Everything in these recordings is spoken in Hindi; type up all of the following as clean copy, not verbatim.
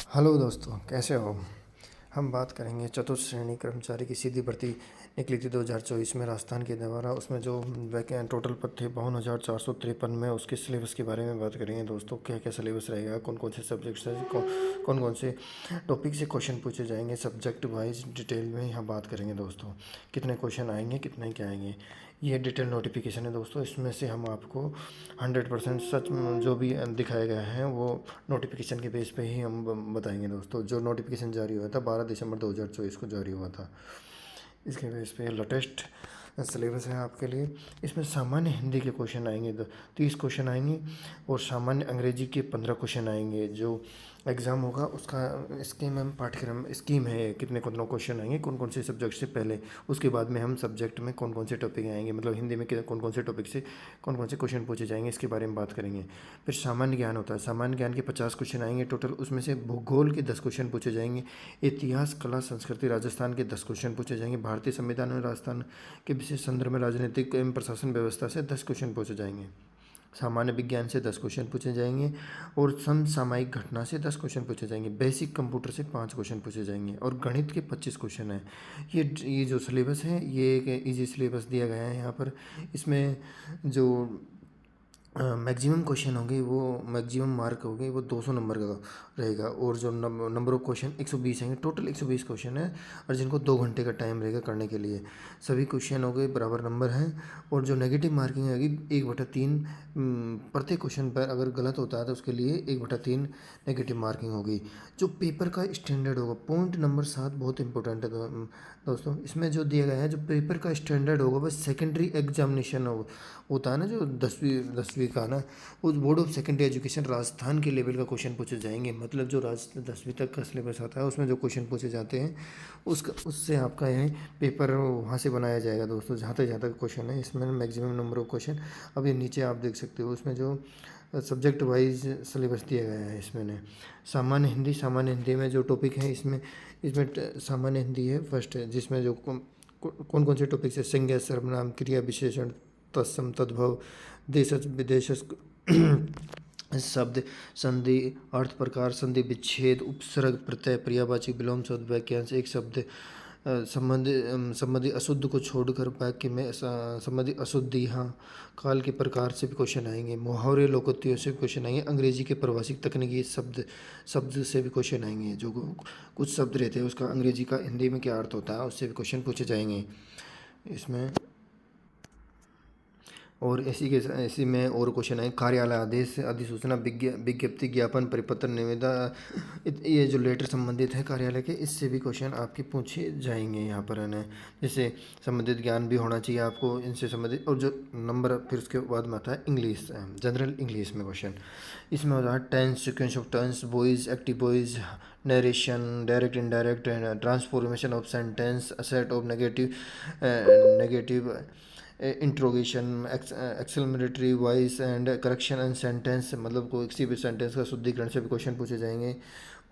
हेलो दोस्तों, कैसे हो। हम बात करेंगे चतुर्थ श्रेणी कर्मचारी की सीधी भर्ती निकली थी 2024 में राजस्थान के द्वारा। उसमें जो टोटल पद थे 52,453 में, उसके सिलेबस के बारे में बात करेंगे दोस्तों। क्या क्या सिलेबस रहेगा, कौन कौन से सब्जेक्ट्स हैं, कौन कौन से टॉपिक से क्वेश्चन पूछे जाएंगे, सब्जेक्ट वाइज डिटेल में यहाँ बात करेंगे दोस्तों। कितने क्वेश्चन आएंगे, कितने क्या आएंगे, ये डिटेल नोटिफिकेशन है दोस्तों। इसमें से हम आपको 100% सच जो भी दिखाए गए हैं वो नोटिफिकेशन के बेस पे ही हम बताएंगे दोस्तों। जो नोटिफिकेशन जारी हुआ था 12 दिसंबर 2024 को जारी हुआ था, इसके बेस पे लेटेस्ट सिलेबस है आपके लिए। इसमें सामान्य हिंदी के क्वेश्चन आएंगे, 30 क्वेश्चन आएंगे, और सामान्य अंग्रेजी के 15 क्वेश्चन आएंगे। जो एग्ज़ाम होगा उसका स्कीम हम पाठ्यक्रम स्कीम है, कितने कितने क्वेश्चन आएंगे, कौन कौन से सब्जेक्ट से पहले, उसके बाद में हम सब्जेक्ट में कौन कौन से टॉपिक आएंगे, मतलब हिंदी में कौन कौन से टॉपिक से कौन कौन से क्वेश्चन पूछे जाएंगे, इसके बारे में बात करेंगे। फिर सामान्य ज्ञान होता है, सामान्य ज्ञान के 50 क्वेश्चन आएंगे टोटल। उसमें से भूगोल के 10 क्वेश्चन पूछे जाएंगे, इतिहास, कला, संस्कृति, राजस्थान के 10 क्वेश्चन पूछे जाएंगे, भारतीय संविधान और राजस्थान के विशेष संदर्भ में राजनीतिक एवं प्रशासन व्यवस्था से 10 क्वेश्चन पूछे जाएंगे, सामान्य विज्ञान से 10 क्वेश्चन पूछे जाएंगे, और समसामयिक घटना से 10 क्वेश्चन पूछे जाएंगे, बेसिक कंप्यूटर से 5 क्वेश्चन पूछे जाएंगे, और गणित के 25 क्वेश्चन हैं। ये जो सिलेबस है ये एक ईजी सिलेबस दिया गया है यहाँ पर। इसमें जो मैक्सिमम क्वेश्चन होंगे, वो मैक्सिमम मार्क होंगे वो 200 नंबर का रहेगा, और जो नंबर ऑफ क्वेश्चन 120 हैं, टोटल 120 क्वेश्चन है, और जिनको 2 घंटे का टाइम रहेगा करने के लिए। सभी क्वेश्चन हो गए बराबर नंबर हैं, और जो नेगेटिव मार्किंग होगी 1/3, प्रत्येक क्वेश्चन पर अगर गलत होता है तो उसके लिए 1/3 नेगेटिव मार्किंग होगी। जो पेपर का स्टैंडर्ड होगा, पॉइंट नंबर 7 बहुत इंपॉर्टेंट है दोस्तों। इसमें जो दिया गया है, जो पेपर का स्टैंडर्ड होगा वह सेकेंडरी एग्जामिनेशन होता है ना, जो 10वीं का ना, उस board of secondary education Rajasthan के लेवल का क्वेश्चन पूछे जाएंगे। मतलब जो 10वीं तक का सिलेबस आता है उसमें जो क्वेश्चन पूछे जाते हैं उससे आपका यह पेपर वहाँ से बनाया जाएगा दोस्तों। जहाँ तक क्वेश्चन है इसमें मैक्सिमम नंबर ऑफ क्वेश्चन। अब ये नीचे आप देख सकते हो, उसमें जो सब्जेक्ट वाइज सिलेबस दिया गया है इसमें ने सामान्य हिंदी में जो टॉपिक है इसमें सामान्य हिंदी है फर्स्ट है, जिसमें जो कौन कौन से टॉपिक है, संज्ञा, सर्वनाम, क्रिया विशेषण, तत्सम, तद्भव, देशज विदेशज, शब्द, संधि, अर्थ प्रकार, संधि विच्छेद, उपसर्ग, प्रत्यय, पर्यायवाची, विलोम शब्द, वाक्यांश, एक शब्द, संबंधी अशुद्ध को छोड़कर वाक्य में संबंधी अशुद्धियाँ, काल के प्रकार से भी क्वेश्चन आएंगे, मुहावरे, लोकोक्तियों से भी क्वेश्चन आएंगे, अंग्रेजी के प्रवासिक तकनीकी शब्द से भी क्वेश्चन आएंगे। जो कुछ शब्द रहते हैं उसका अंग्रेजी का हिंदी में क्या अर्थ होता है उससे भी क्वेश्चन पूछे जाएंगे इसमें। और इसी में और क्वेश्चन है, कार्यालय आदेश, अधिसूचना, विज्ञप्ति, ज्ञापन, परिपत्र, निविदा, ये जो लेटर संबंधित है कार्यालय के, इससे भी क्वेश्चन आपके पूछे जाएंगे यहाँ पर है ना। जैसे संबंधित ज्ञान भी होना चाहिए आपको इनसे संबंधित। और जो नंबर फिर उसके बाद में आता है इंग्लिश, जनरल इंग्लिश में क्वेश्चन। इसमें होता है tense, sequence of tense, voice, active voice, narration, direct indirect, transformation of sentence, set of negative interrogation, exclamatory voice and correction and sentence, मतलब कोई किसी भी सेंटेंस का शुद्धिकरण से भी क्वेश्चन पूछे जाएंगे।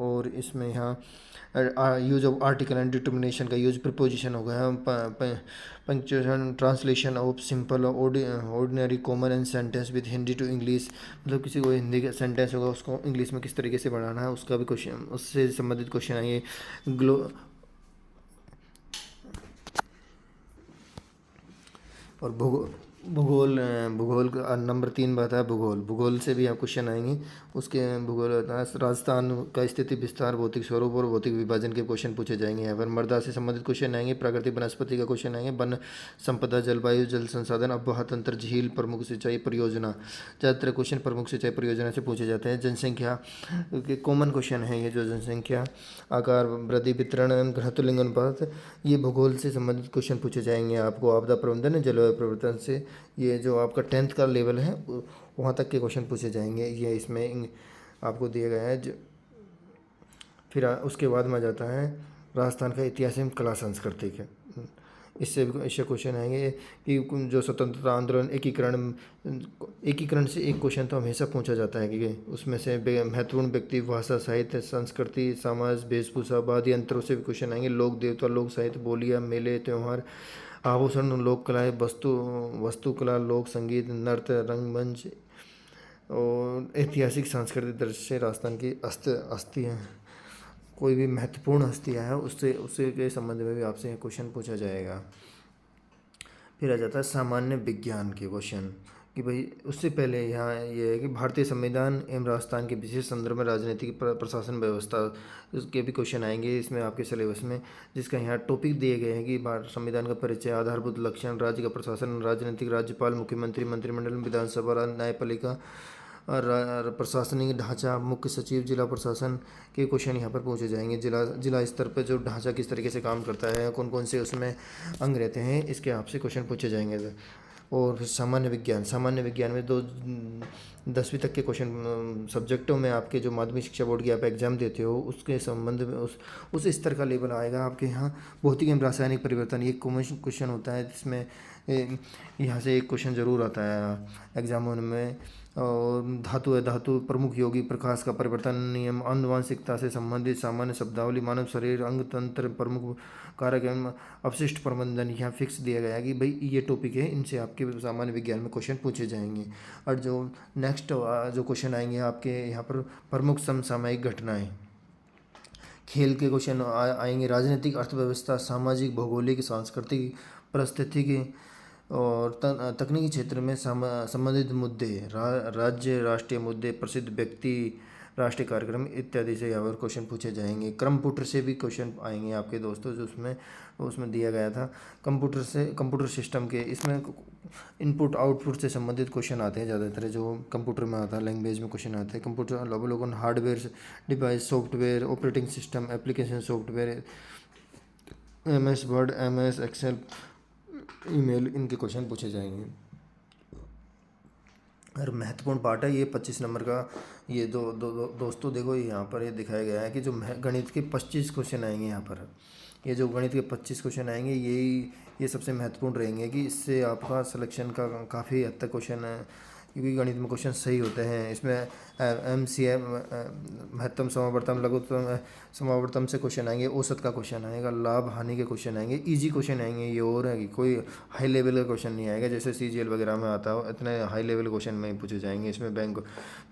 और इसमें यहाँ use of article and determination का यूज, प्रिपोजिशन हो गया, punctuation, translation of simple, ordinary, common and sentence with Hindi to English, मतलब किसी को हिंदी का सेंटेंस होगा उसको इंग्लिश में किस तरीके से बढ़ाना है उसका भी क्वेश्चन, उससे संबंधित क्वेश्चन आएंगे। और भूगोल का नंबर 3 बात है भूगोल से भी आप क्वेश्चन आएंगे। उसके भूगोल होता है राजस्थान का स्थिति, विस्तार, भौतिक स्वरूप और भौतिक विभाजन के क्वेश्चन पूछे जाएंगे। यहाँ पर मृदा से संबंधित क्वेश्चन आएंगे, प्राकृतिक वनस्पति का क्वेश्चन आएंगे, वन संपदा, जलवायु, जल संसाधन, आबोहवा तंत्र, झील, प्रमुख सिंचाई परियोजना। ज़्यादातर क्वेश्चन प्रमुख सिंचाई परियोजना से पूछे जाते हैं। जनसंख्या के कॉमन क्वेश्चन है ये, जो जनसंख्या, आकार, वृद्धि, वितरण, घनत्व, लिंग अनुपात, ये भूगोल से संबंधित क्वेश्चन पूछे जाएंगे आपको। आपदा प्रबंधन, जलवायु परिवर्तन से, ये जो आपका 10th का लेवल है वहाँ तक के क्वेश्चन पूछे जाएंगे, ये इसमें आपको दिया गया है। फिर उसके बाद में आ जाता है राजस्थान का इतिहास एवं कला संस्कृति के, इससे क्वेश्चन आएंगे कि जो स्वतंत्रता आंदोलन, एकीकरण से एक क्वेश्चन तो हमेशा पूछा जाता है कि उसमें से महत्वपूर्ण व्यक्ति, भाषा, साहित्य, संस्कृति, समाज, वेशभूषा, वाद्य यंत्रों से भी क्वेश्चन आएंगे, लोक देवता, लोक साहित्य, बोलियाँ, मेले, त्यौहार, आभूषण, लोक कलाएँ, वास्तुकला, लोक संगीत, नृत्य, रंगमंच, और ऐतिहासिक सांस्कृतिक दृश्य से राजस्थान की अस्थियाँ कोई भी महत्वपूर्ण हस्तियाँ हैं उससे उससे के संबंध में भी आपसे क्वेश्चन पूछा जाएगा। फिर आ जाता है सामान्य विज्ञान के क्वेश्चन कि भाई उससे पहले यहाँ ये है कि भारतीय संविधान एवं राजस्थान के विशेष संदर्भ में राजनीतिक प्रशासन व्यवस्था उसके भी क्वेश्चन आएंगे इसमें आपके सिलेबस में, जिसका यहाँ टॉपिक दिए गए हैं कि संविधान का परिचय, आधारभूत लक्षण, राज्य का प्रशासन, राजनीतिक, राज्यपाल, मुख्यमंत्री, मंत्रिमंडल, विधानसभा, न्यायपालिका और प्रशासनिक ढांचा, मुख्य सचिव, जिला प्रशासन के क्वेश्चन यहाँ पर पूछे जाएंगे। जिला स्तर पर जो ढांचा किस तरीके से काम करता है, कौन कौन से उसमें अंग रहते हैं, इसके आपसे क्वेश्चन पूछे जाएंगे। और फिर सामान्य विज्ञान में 10वीं तक के क्वेश्चन सब्जेक्टों में आपके जो माध्यमिक शिक्षा बोर्ड की आप एग्ज़ाम देते हो उसके संबंध में उस स्तर का लेवल आएगा आपके यहाँ। भौतिक एवं रासायनिक परिवर्तन ये क्वेश्चन होता है जिसमें यहाँ से एक क्वेश्चन ज़रूर आता है एग्जामों में। और धातु प्रमुख यौगिक, प्रकाश का परिवर्तन नियम, आनुवांशिकता से संबंधित सामान्य शब्दावली, मानव शरीर, अंग तंत्र, प्रमुख कारक एवं अपशिष्ट प्रबंधन यहाँ फिक्स दिया गया है कि भाई ये टॉपिक है, इनसे आपके सामान्य विज्ञान में क्वेश्चन पूछे जाएंगे। और जो नेक्स्ट जो क्वेश्चन आएंगे आपके यहाँ पर प्रमुख समसामयिक घटनाएं, खेल के क्वेश्चन आएंगे, राजनीतिक, अर्थव्यवस्था, सामाजिक, भौगोलिक, सांस्कृतिक, पारिस्थितिकी और तकनीकी क्षेत्र में संबंधित मुद्दे, राज्य राष्ट्रीय मुद्दे, प्रसिद्ध व्यक्ति, राष्ट्रीय कार्यक्रम इत्यादि से यहाँ पर क्वेश्चन पूछे जाएंगे। कंप्यूटर से भी क्वेश्चन आएंगे आपके दोस्तों, जो उसमें दिया गया था कंप्यूटर सिस्टम के, इसमें इनपुट आउटपुट से संबंधित क्वेश्चन आते हैं ज़्यादातर जो कंप्यूटर में आता है, लैंग्वेज में क्वेश्चन आते हैं। कंप्यूटर अवलोकन, hardware device, software, operating system, application software, MS word, MS Excel, email, इनके क्वेश्चन पूछे जाएंगे। और महत्वपूर्ण पार्ट है ये 25 नंबर का। ये दोस्तों देखो यहाँ पर ये दिखाया गया है कि जो गणित के 25 क्वेश्चन आएंगे यहाँ पर, ये जो गणित के 25 क्वेश्चन आएंगे ये सबसे महत्वपूर्ण रहेंगे कि इससे आपका सिलेक्शन का काफ़ी हद तक क्वेश्चन है, क्योंकि गणित में क्वेश्चन सही होते हैं। इसमें MCM महत्तम, समावर्तम, लघुत्तम, समावर्तम से क्वेश्चन आएंगे, औसत का क्वेश्चन आएगा, लाभ हानि के क्वेश्चन आएंगे, इजी क्वेश्चन आएंगे। ये और है कि कोई हाई लेवल का क्वेश्चन नहीं आएगा जैसे CGL वगैरह में आता हो, इतने हाई लेवल क्वेश्चन में पूछे जाएंगे। इसमें बैंक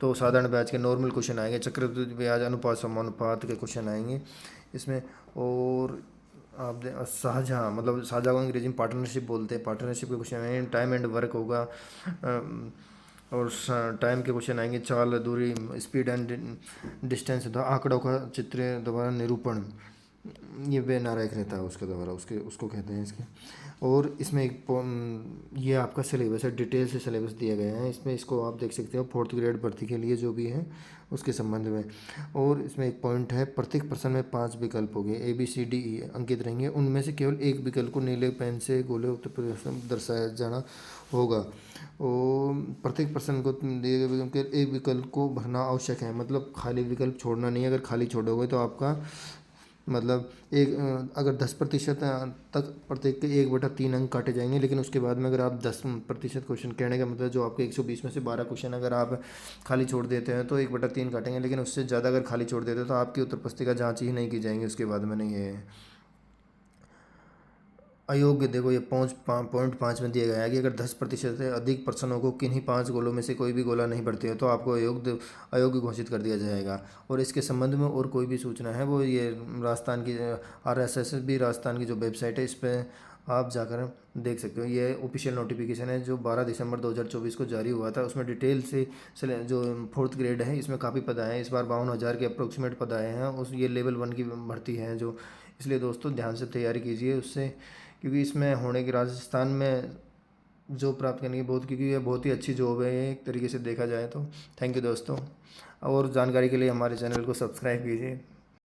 तो साधारण ब्याज के नॉर्मल क्वेश्चन आएंगे, चक्रवृद्धि ब्याज, अनुपात समानुपात के क्वेश्चन आएंगे इसमें। और आप शाहजहाँ, मतलब शाहजहाँ को अंग्रेजी में पार्टनरशिप बोलते हैं, पार्टनरशिप के क्वेश्चन आएंगे। टाइम एंड वर्क होगा और टाइम के क्वेश्चन आएंगे, चाल, दूरी, स्पीड एंड डिस्टेंस, आंकड़ों का चित्र द्वारा निरूपण, ये वे नारायक रहता है उसके द्वारा, उसको कहते हैं इसके। और इसमें ये आपका सिलेबस है, डिटेल से सिलेबस दिया गया है इसमें, इसको आप देख सकते हो 4th ग्रेड भर्ती के लिए जो भी है उसके संबंध में। और इसमें एक पॉइंट है, प्रत्येक प्रश्न में 5 विकल्प होंगे, ABCDE अंकित रहेंगे, उनमें से केवल एक विकल्प को नीले पेन से गोले उत्तर प्रदेश में दर्शाया जाना होगा। और प्रत्येक प्रश्न को दिए गए विकल्प के एक विकल्प को भरना आवश्यक है, मतलब खाली विकल्प छोड़ना नहीं है। अगर खाली छोड़ोगे तो आपका मतलब अगर 10% तक प्रत्येक के 1/3 अंक काटे जाएंगे, लेकिन उसके बाद में अगर आप 10% क्वेश्चन, कहने का मतलब जो आपके 120 में से 12 क्वेश्चन अगर आप खाली छोड़ देते हैं तो 1/3 काटेंगे, लेकिन उससे ज़्यादा अगर खाली छोड़ देते हैं तो आपकी उत्तर पुस्तिका जाँच ही नहीं की जाएंगी उसके बाद में। नहीं है अयोग्य, देखो ये पॉइंट 5 में दिया गया है कि अगर 10% से अधिक प्रश्नों को किन्हीं 5 गोलों में से कोई भी गोला नहीं भरते हो तो आपको अयोग्य घोषित कर दिया जाएगा। और इसके संबंध में और कोई भी सूचना है वो ये राजस्थान की RSSB राजस्थान की जो वेबसाइट है इस पर आप जाकर देख सकते हो। ये ऑफिशियल नोटिफिकेशन है जो 12 दिसंबर 2024 को जारी हुआ था। उसमें डिटेल से जो 4th ग्रेड है इसमें काफ़ी पद आए हैं इस बार, 52,000 के अप्रोक्सीमेट पद आए हैं। ये लेवल 1 की भर्ती है जो, इसलिए दोस्तों ध्यान से तैयारी कीजिए उससे, क्योंकि इसमें होने की राजस्थान में जॉब प्राप्त करने की क्योंकि ये बहुत ही अच्छी जॉब है एक तरीके से देखा जाए तो। थैंक यू दोस्तों, और जानकारी के लिए हमारे चैनल को सब्सक्राइब कीजिए।